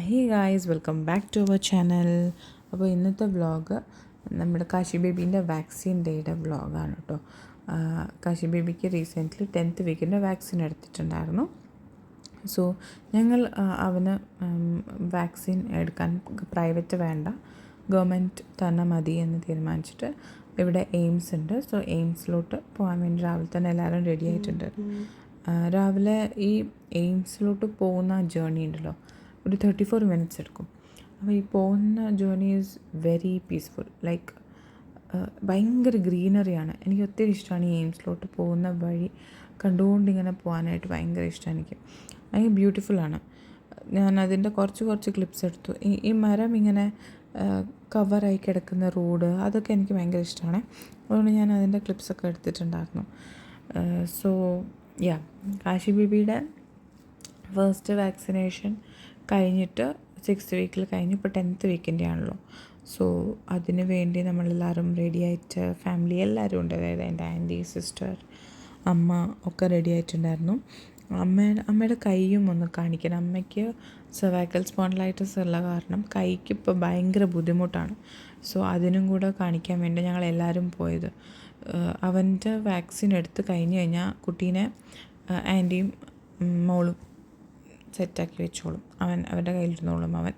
Hey guys, welcome back to our channel. അപ്പോൾ ഇന്നത്തെ vlog നമ്മുടെ കാശി ബേബീൻ്റെ വാക്സിൻ ഡേയുടെ വ്ളോഗാണ് കേട്ടോ. കാശി ബേബിക്ക് റീസെൻ്റ്ലി 10th വീക്കിൻ്റെ വാക്സിൻ എടുത്തിട്ടുണ്ടായിരുന്നു. സോ ഞങ്ങൾ അവന് വാക്സിൻ എടുക്കാൻ പ്രൈവറ്റ് വേണ്ട, ഗവൺമെൻറ് തന്നെ മതി എന്ന് തീരുമാനിച്ചിട്ട് ഇവിടെ എയിംസ് ഉണ്ട്. സോ എയിംസിലോട്ട് പോകാൻ വേണ്ടി രാവിലെ തന്നെ എല്ലാവരും റെഡി ആയിട്ടുണ്ട്. രാവിലെ ഈ എയിംസിലോട്ട് പോകുന്ന ജേർണി ഉണ്ടല്ലോ, ഒരു 34 മിനിറ്റ്സ് എടുക്കും. അപ്പോൾ ഈ പോകുന്ന journey is very peaceful. Like ഭയങ്കര ഗ്രീനറിയാണ്. എനിക്ക് ഒത്തിരി ഇഷ്ടമാണ് ഈ എയിംസിലോട്ട് പോകുന്ന വഴി കണ്ടുകൊണ്ടിങ്ങനെ പോകാനായിട്ട് ഭയങ്കര ഇഷ്ടമാണ് എനിക്ക്. ഭയങ്കര ബ്യൂട്ടിഫുള്ളാണ്. ഞാൻ അതിൻ്റെ കുറച്ച് ക്ലിപ്സ് എടുത്തു. ഈ മരം ഇങ്ങനെ കവറായി കിടക്കുന്ന റോഡ്, അതൊക്കെ എനിക്ക് ഭയങ്കര ഇഷ്ടമാണ്. അതുകൊണ്ട് ഞാൻ അതിൻ്റെ ക്ലിപ്സൊക്കെ എടുത്തിട്ടുണ്ടായിരുന്നു. സോ യാ, കാശി ബേബിയുടെ ഫസ്റ്റ് വാക്സിനേഷൻ കഴിഞ്ഞിട്ട് 6th വീക്കിൽ കഴിഞ്ഞു. ഇപ്പോൾ 10th വീക്കിൻ്റെ ആണല്ലോ. സോ അതിന് വേണ്ടി നമ്മളെല്ലാവരും റെഡി ആയിട്ട്, ഫാമിലി എല്ലാവരും ഉണ്ട്. അതായത് എൻ്റെ ആൻറ്റി, സിസ്റ്റർ, അമ്മ ഒക്കെ റെഡി ആയിട്ടുണ്ടായിരുന്നു. അമ്മയുടെ കൈയും ഒന്ന് കാണിക്കണം. അമ്മയ്ക്ക് സെർവൈക്കൽ സ്പോണ്ടിലൈറ്റിസ് ഉള്ള കാരണം കൈക്ക് ഇപ്പോൾ ഭയങ്കര ബുദ്ധിമുട്ടാണ്. സോ അതിനും കൂടെ കാണിക്കാൻ വേണ്ടി ഞങ്ങൾ എല്ലാവരും പോയത്. അവൻ്റെ വാക്സിൻ എടുത്ത് കഴിഞ്ഞ് കഴിഞ്ഞാൽ കുട്ടീനെ ആൻറ്റിയും മോളും സെറ്റാക്കി വെച്ചോളും. അവൻ്റെ കയ്യിലിരുന്നോളും, അവൻ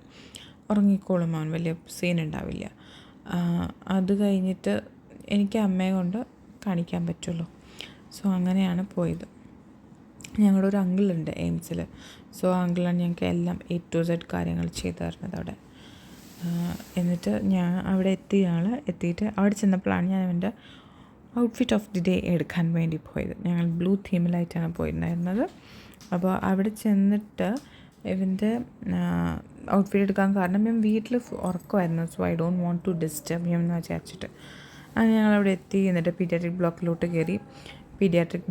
ഉറങ്ങിക്കോളും, അവൻ വലിയ സീൻ ഉണ്ടാവില്ല. അത് കഴിഞ്ഞിട്ട് എനിക്ക് അമ്മയെ കൊണ്ട് കാണിക്കാൻ പറ്റുമല്ലോ. സോ അങ്ങനെയാണ് പോയത്. ഞങ്ങളുടെ ഒരു അങ്കിളുണ്ട് എയിംസിൽ. സോ ആ അങ്കിളാണ് ഞങ്ങൾക്ക് എല്ലാം A to Z കാര്യങ്ങൾ ചെയ്തു തരുന്നത് അവിടെ. എന്നിട്ട് ഞാൻ അവിടെ എത്തിയിട്ട് അവിടെ ചെന്നപ്പോഴാണ് ഞാൻ അവൻ്റെ ഔട്ട്ഫിറ്റ് ഓഫ് ദി ഡേ എടുക്കാൻ വേണ്ടി പോയത്. ഞങ്ങൾ ബ്ലൂ തീമിലായിട്ടാണ് പോയിട്ടുണ്ടായിരുന്നത്. അപ്പോൾ അവിടെ ചെന്നിട്ട് ഇവൻ്റെ ഔട്ട്ഫിറ്റ് എടുക്കാൻ കാരണം ഞാൻ വീട്ടിൽ ഉറക്കമായിരുന്നു. So I don't want to disturb him എന്ന് വിചാരിച്ചിട്ട് അത് ഞങ്ങളവിടെ എത്തി. എന്നിട്ട് പീഡിയാട്രിക്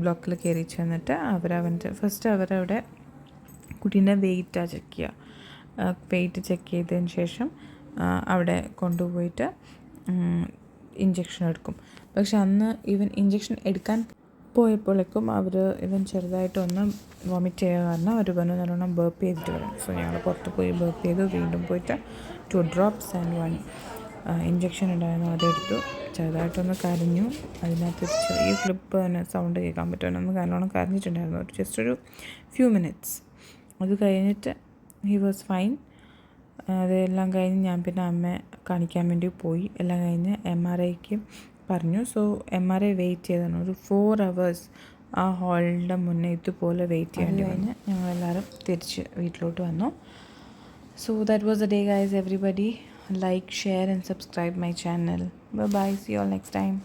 ബ്ലോക്കിൽ കയറി ചെന്നിട്ട് അവരവിടെ കുട്ടീൻ്റെ വെയിറ്റാണ് ചെക്ക് ചെയ്യുക. വെയിറ്റ് ചെക്ക് ചെയ്തതിന് ശേഷം അവിടെ കൊണ്ടുപോയിട്ട് ഇഞ്ചക്ഷൻ എടുക്കും. പക്ഷെ അന്ന് ഇവൻ ഇഞ്ചക്ഷൻ എടുക്കാൻ പോയപ്പോഴേക്കും ഇവൻ ചെറുതായിട്ടൊന്ന് വോമിറ്റ് ചെയ്യുക കാരണം അവർ പറഞ്ഞു നല്ലോണം ബേർപ്പ് ചെയ്തിട്ട് വരും. സോ ഞങ്ങൾ പുറത്ത് പോയി ബേർപ്പ് ചെയ്തു. വീണ്ടും പോയിട്ട് 2 drops ആൻഡ് 1 ഇഞ്ചക്ഷൻ ഉണ്ടായിരുന്നു, അതെടുത്തു. ചെറുതായിട്ടൊന്ന് കരഞ്ഞു. അതിനകത്ത് ചെറിയ ക്ലിപ്പ് തന്നെ സൗണ്ട് കേൾക്കാൻ പറ്റുമെന്നൊന്ന് നല്ലോണം കരഞ്ഞിട്ടുണ്ടായിരുന്നു. ജസ്റ്റ് ഒരു ഫ്യൂ മിനിറ്റ്സ്. അത് കഴിഞ്ഞിട്ട് ഹി വാസ് ഫൈൻ. അതെല്ലാം കഴിഞ്ഞ് ഞാൻ പിന്നെ അമ്മയെ കാണിക്കാൻ വേണ്ടി പോയി. എല്ലാം കഴിഞ്ഞ് MRIക്ക് പറഞ്ഞു. സോ MRI വെയിറ്റ് ചെയ്താണ് ഒരു 4 hours ആ ഹാളിൻ്റെ മുന്നേ ഇതുപോലെ വെയിറ്റ് ചെയ്യേണ്ടി കഴിഞ്ഞ് ഞങ്ങളെല്ലാവരും തിരിച്ച് വീട്ടിലോട്ട് വന്നു. So that was the day guys. Everybody like, share and subscribe my channel. Bye. See you all next time.